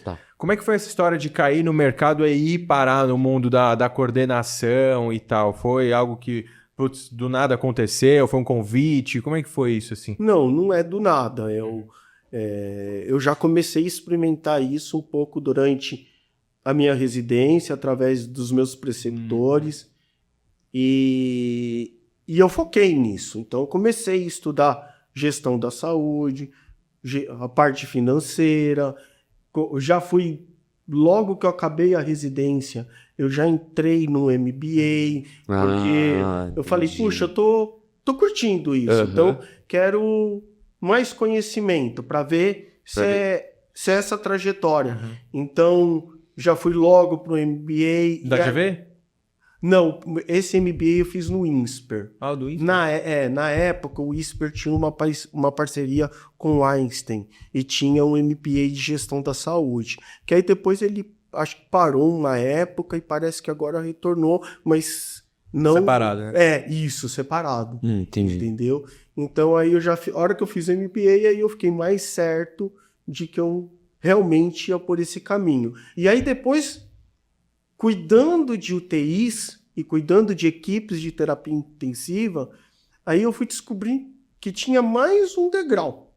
Tá. Como é que foi essa história de cair no mercado e ir parar no mundo da coordenação e tal? Foi algo que, putz, do nada aconteceu? Foi um convite? Como é que foi isso, assim? Não é do nada. Eu já comecei a experimentar isso um pouco durante a minha residência, através dos meus preceptores, e eu foquei nisso. Então, eu comecei a estudar gestão da saúde, a parte financeira. Já fui, logo que eu acabei a residência, eu já entrei no MBA, porque eu falei, puxa, eu tô curtindo isso, então quero mais conhecimento para ver se é essa trajetória. Então, já fui logo pro MBA. Da GV? Não, esse MBA eu fiz no INSPER. Ah, do INSPER? Na época, o INSPER tinha uma parceria com o Einstein e tinha um MBA de gestão da saúde. Que aí depois ele, acho que parou uma época e parece que agora retornou, mas não... Separado, né? Isso, separado. Entendi. Entendeu? Então, aí a hora que eu fiz o MBA, aí eu fiquei mais certo de que eu realmente ia por esse caminho. E aí depois, cuidando de UTIs e cuidando de equipes de terapia intensiva, aí eu fui descobrir que tinha mais um degrau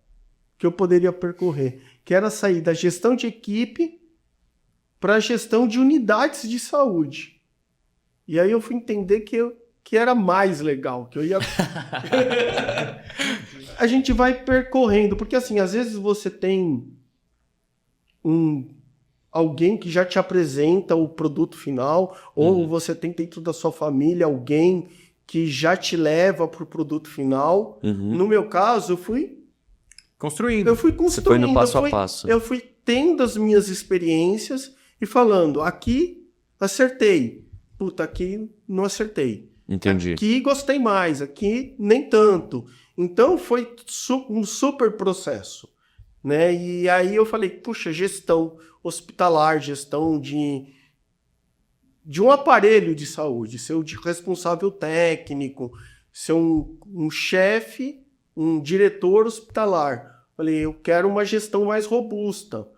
que eu poderia percorrer, que era sair da gestão de equipe para a gestão de unidades de saúde. E aí eu fui entender que era mais legal, que eu ia... A gente vai percorrendo, porque assim, às vezes você tem alguém que já te apresenta o produto final, ou você tem dentro da sua família alguém que já te leva para o produto final. No meu caso, eu fui construindo. Eu fui construindo. Você foi no passo a passo. Eu fui tendo as minhas experiências e falando, aqui acertei, puta, aqui não acertei. Entendi. Aqui gostei mais, aqui nem tanto. Então foi um super processo, né? E aí eu falei, puxa, gestão hospitalar, gestão de um aparelho de saúde, ser o responsável técnico, ser um chefe, um diretor hospitalar. Falei, eu quero uma gestão mais robusta.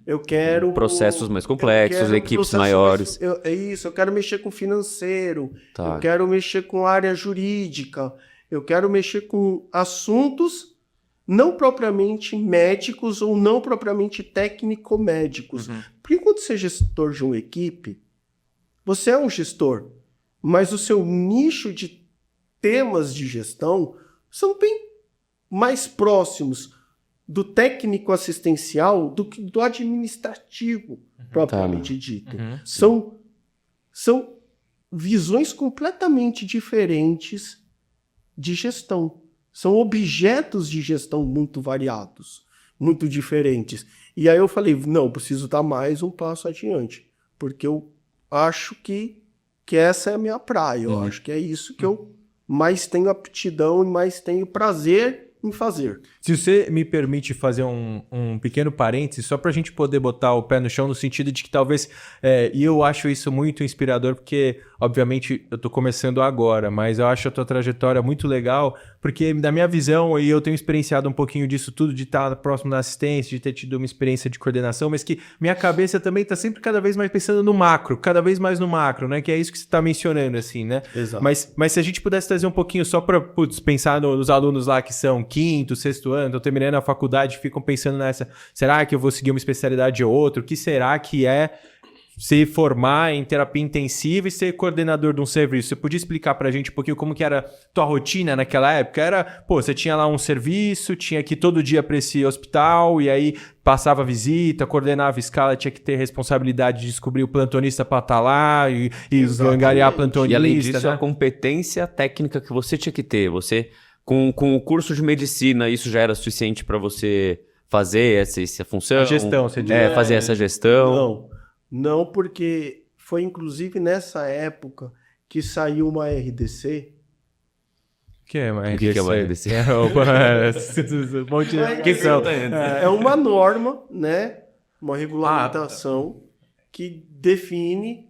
Eu quero... Processos mais complexos, equipes maiores. É isso, eu quero mexer com financeiro, Tá. eu quero mexer com área jurídica, eu quero mexer com assuntos não propriamente médicos ou não propriamente técnico-médicos. Porque quando você é gestor de uma equipe, você é um gestor, mas o seu nicho de temas de gestão são bem mais próximos do técnico assistencial do que do administrativo, propriamente dito. São visões completamente diferentes de gestão. São objetos de gestão muito variados, muito diferentes. E aí eu falei, não, preciso dar mais um passo adiante, porque eu acho que essa é a minha praia. Eu acho que é isso que eu mais tenho aptidão e mais tenho prazer em fazer. Se você me permite fazer um pequeno parênteses, só para a gente poder botar o pé no chão, no sentido de que talvez, e eu acho isso muito inspirador, porque, obviamente, eu estou começando agora, mas eu acho a tua trajetória muito legal, porque, da minha visão, e eu tenho experienciado um pouquinho disso tudo, de estar próximo da assistência, de ter tido uma experiência de coordenação, mas que minha cabeça também está sempre cada vez mais pensando no macro, cada vez mais no macro, né? Que é isso que você está mencionando, assim, né? Exato. Mas se a gente pudesse trazer um pouquinho só para pensar nos alunos lá que são quinto, sexto ano, estão terminando a faculdade, ficam pensando nessa, será que eu vou seguir uma especialidade ou outra? O que será que é se formar em terapia intensiva e ser coordenador de um serviço? Você podia explicar pra gente um pouquinho como que era tua rotina naquela época? Era, você tinha lá um serviço, tinha que ir todo dia para esse hospital e aí passava visita, coordenava escala, tinha que ter responsabilidade de descobrir o plantonista para estar lá e angariar plantonista. E além disso, né? a competência técnica que você tinha que ter. Você, com o curso de medicina, isso já era suficiente para você fazer essa função? A gestão, você diz. Fazer essa gestão? Não, porque foi inclusive nessa época que saiu uma RDC. O que é uma RDC? O que é uma RDC? É uma norma, né? Uma regulamentação que define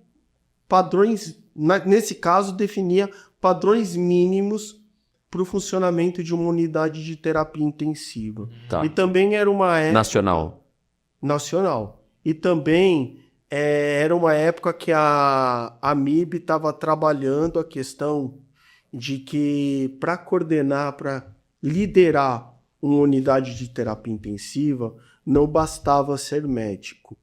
padrões, nesse caso, definia padrões mínimos para o funcionamento de uma unidade de terapia intensiva. Tá. E também era uma época... Nacional. nacional. E também era uma época que a MIB estava trabalhando a questão de que para coordenar, para liderar uma unidade de terapia intensiva, não bastava ser médico.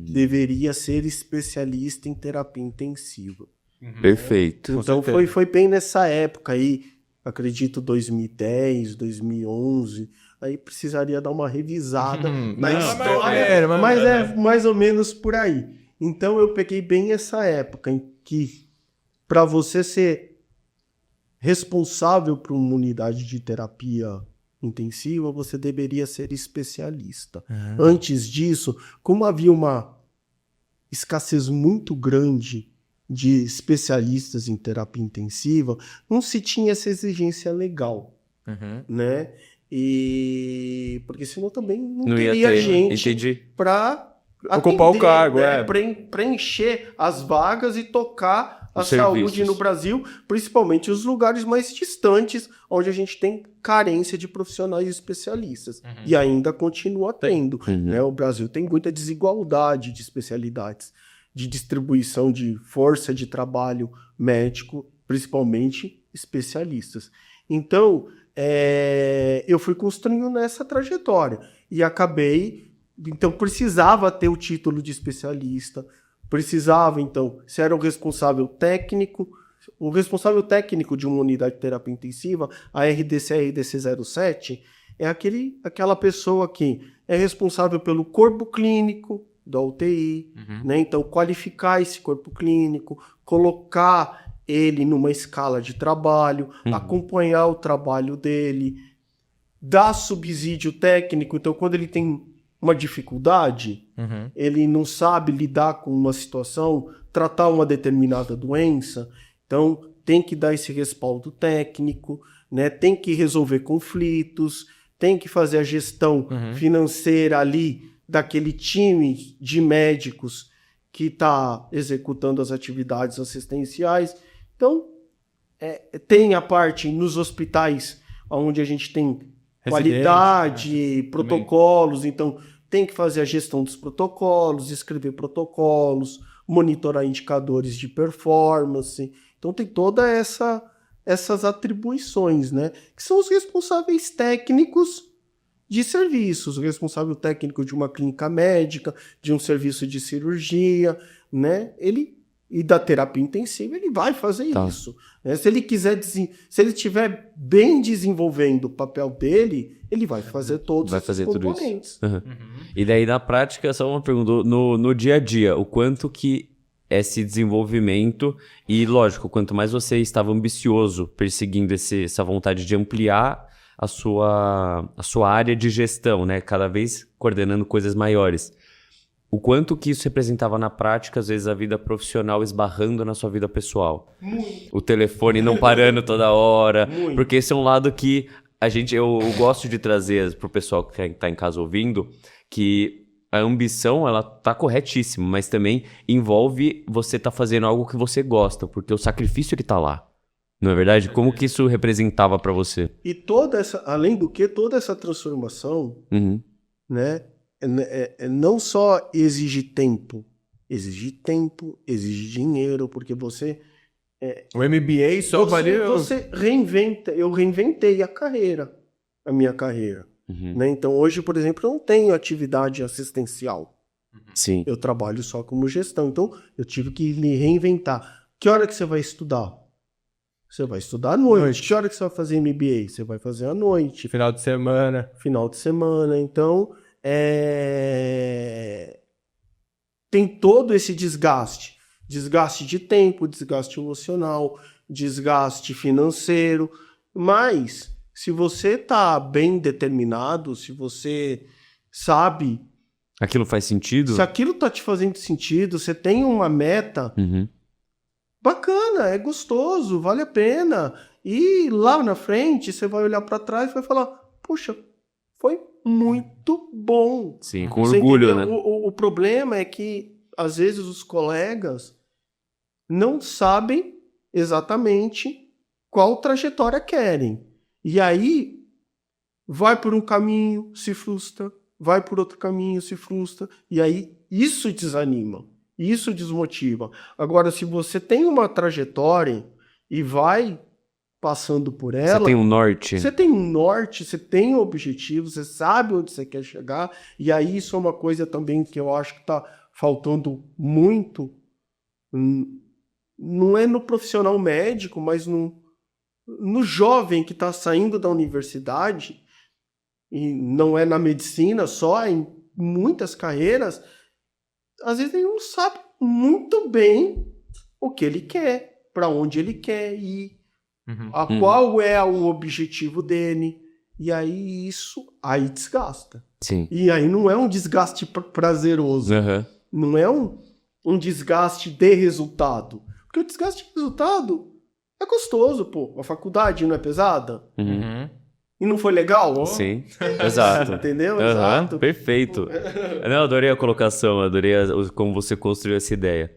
Deveria ser especialista em terapia intensiva. Perfeito. Então foi bem nessa época aí, acredito 2010, 2011, aí precisaria dar uma revisada na história, mas é mais ou menos por aí. Então eu peguei bem essa época em que para você ser responsável por uma unidade de terapia intensiva, você deveria ser especialista. Antes disso, como havia uma escassez muito grande de especialistas em terapia intensiva, não se tinha essa exigência legal, né? E porque senão também não teria gente para ocupar o cargo, preencher as vagas e tocar a serviços. saúde no Brasil, principalmente os lugares mais distantes, onde a gente tem carência de profissionais especialistas. E ainda continua tendo. Né? O Brasil tem muita desigualdade de especialidades, de distribuição de força de trabalho médico, principalmente especialistas. Então, eu fui construindo nessa trajetória e acabei... Então, precisava ter o título de especialista, precisava, então, se era o responsável técnico de uma unidade de terapia intensiva, a RDC 07, é aquela pessoa que é responsável pelo corpo clínico da UTI, né? Então, qualificar esse corpo clínico, colocar ele numa escala de trabalho, acompanhar o trabalho dele, dar subsídio técnico. Então, quando ele tem uma dificuldade, ele não sabe lidar com uma situação, tratar uma determinada doença, então tem que dar esse respaldo técnico, né? Tem que resolver conflitos, tem que fazer a gestão financeira ali daquele time de médicos que está executando as atividades assistenciais. Então, tem a parte nos hospitais onde a gente tem qualidade, protocolos, então tem que fazer a gestão dos protocolos, escrever protocolos, monitorar indicadores de performance. Então tem todas essas atribuições, né? Que são os responsáveis técnicos de serviços, o responsável técnico de uma clínica médica, de um serviço de cirurgia, né? E da terapia intensiva, ele vai fazer isso. Né? Se ele estiver bem desenvolvendo o papel dele, ele vai fazer todos esses componentes. E daí, na prática, só uma pergunta, no dia a dia, o quanto que esse desenvolvimento, e lógico, quanto mais você estava ambicioso, perseguindo essa vontade de ampliar a sua área de gestão, né? Cada vez coordenando coisas maiores. O quanto que isso representava na prática, às vezes, a vida profissional esbarrando na sua vida pessoal. Muito. O telefone não parando toda hora. Muito. Porque esse é um lado que eu gosto de trazer pro pessoal que está em casa ouvindo, que a ambição, ela tá corretíssima, mas também envolve você tá fazendo algo que você gosta, porque o sacrifício que tá lá. Não é verdade? Como que isso representava para você? E além do que, toda essa transformação, né? Não só exige tempo, exige dinheiro, porque você... o MBA só valia... Você reinventa, eu reinventei a minha carreira. Né? Então hoje, por exemplo, eu não tenho atividade assistencial. Sim. Eu trabalho só como gestão, então eu tive que me reinventar. Que hora que você vai estudar? Você vai estudar à noite. Que hora que você vai fazer MBA? Você vai fazer à noite. Final de semana. Então... tem todo esse desgaste de tempo, desgaste emocional, desgaste financeiro, mas se você está bem determinado, se você sabe... Aquilo faz sentido? Se aquilo está te fazendo sentido, você tem uma meta, bacana, é gostoso, vale a pena, e lá na frente você vai olhar para trás e vai falar, poxa, foi muito bom. Sim, com orgulho, né? O problema é que, às vezes, os colegas não sabem exatamente qual trajetória querem. E aí, vai por um caminho, se frustra, vai por outro caminho, se frustra, e aí isso desanima, isso desmotiva. Agora, se você tem uma trajetória e vai passando por ela... Você tem um norte. Você tem um norte, você tem um objetivo, você sabe onde você quer chegar, e aí isso é uma coisa também que eu acho que está faltando muito, não é no profissional médico, mas no jovem que está saindo da universidade, e não é na medicina só, em muitas carreiras, às vezes ele não sabe muito bem o que ele quer, para onde ele quer ir, qual é o objetivo dele, e aí isso aí desgasta. Sim. E aí não é um desgaste prazeroso, não é um desgaste de resultado, porque o desgaste de resultado é gostoso, pô, a faculdade não é pesada? E não foi legal? Sim, exato. Entendeu? Exato. Perfeito. Eu adorei a colocação, adorei como você construiu essa ideia.